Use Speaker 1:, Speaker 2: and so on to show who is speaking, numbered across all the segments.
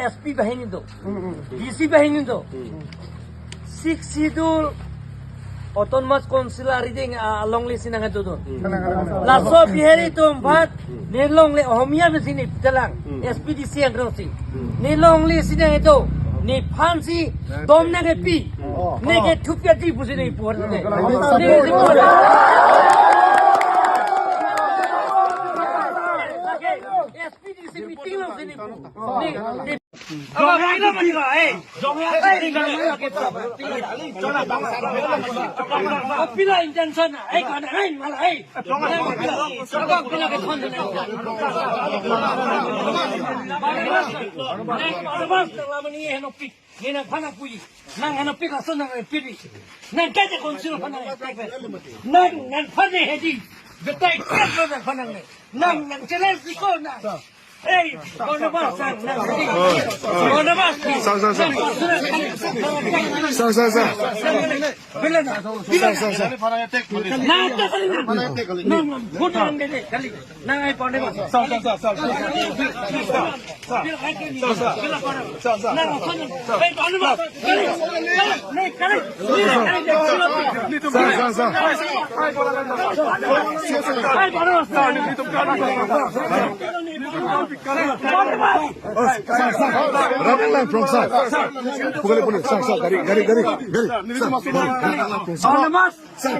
Speaker 1: SP বাহিনী도 DC বাহিনী도 식시둘 어떤 맛 콘실라리딩 알롱리 시나가 도돈 라소 비헤리 톰밭 네롱리 어미야 메시니 달랑 SPDC 안그로시 네롱리 시나에도 네 판시 돔나게 삐 네게 투뼈띠 부시네 보르네 SPDC 미팅 메시니 네 Pila intention, kan malah pila ke thon bas lama ni henopik ni na phana puji nang henopik ason nang pidi nang kaje konsil phana nang phane hedi betai kro nang phana nang challenge ko na Hey, Barnabas, sang. Bila na.
Speaker 2: Running line from side. Boleh. Sir, gari. Sir,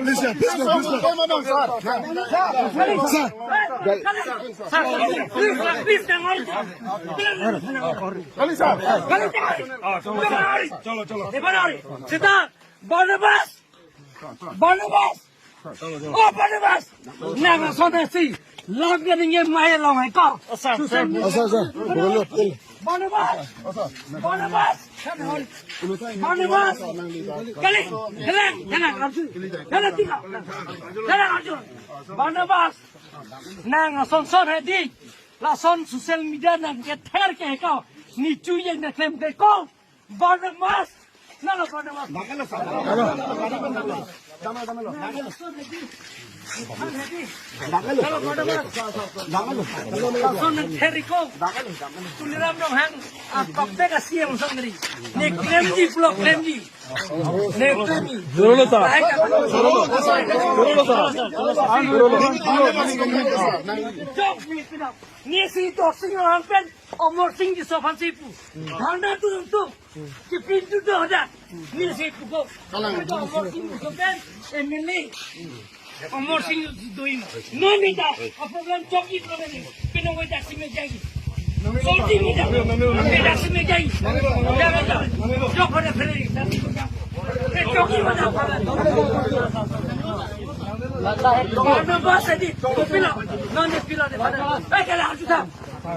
Speaker 2: please go.
Speaker 1: Barnabas. Never saw the sea. Love getting in my long I call. Barnabas. Barnabas. Nang son hedi. La son social media nang get hair ke kau. Ni cuy na claim ke kau. Barnabas. Nang Barnabas. Tuliram dong hang kopte ka siang sangri ne klemji blok klemji ne klemji ni si doxing hang pen omor sing di sopan sipu handa tu ki pintu do ada ni sipu ko omor sing di sopan emili Omor sing doing. No nida. A program choki program ni. Pino ko taxi me jagi. Soldi nida. Taxi me jagi. Jaga. Chok hoda fere. Choki hoda fere. No boss edi. Pila. Non de pila de fere. Kala ajuda.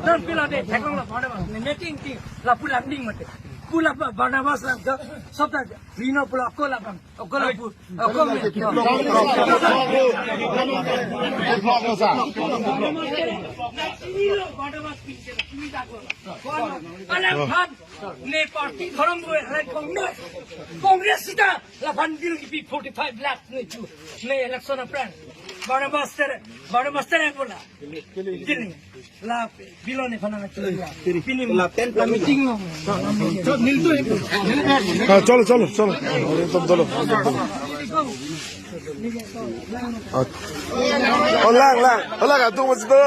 Speaker 1: Non pila de. Thekong la fere. Meeting ti. La pula ding mate. Pula Barnabas lang ka sabta Rino pula ko la bang ko la pu ko me Barnabas pinche তুমি দেখো আলে ভাত নে পার্টি ধরম রে কংগ্রেস সিটা la bandil ki 45 lakh ne chu ne election apran Barnabas tere bola la bilone fana na pini la tent la meeting no
Speaker 2: चलो तुम चलो lang tu masih tu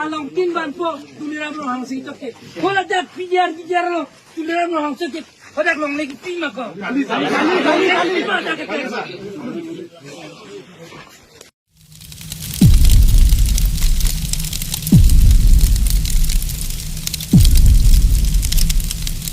Speaker 1: along tin ban po tuliram lo hang sing toke hola da pijar lo tuliram lo hang sing hodak long lagi pima ko kali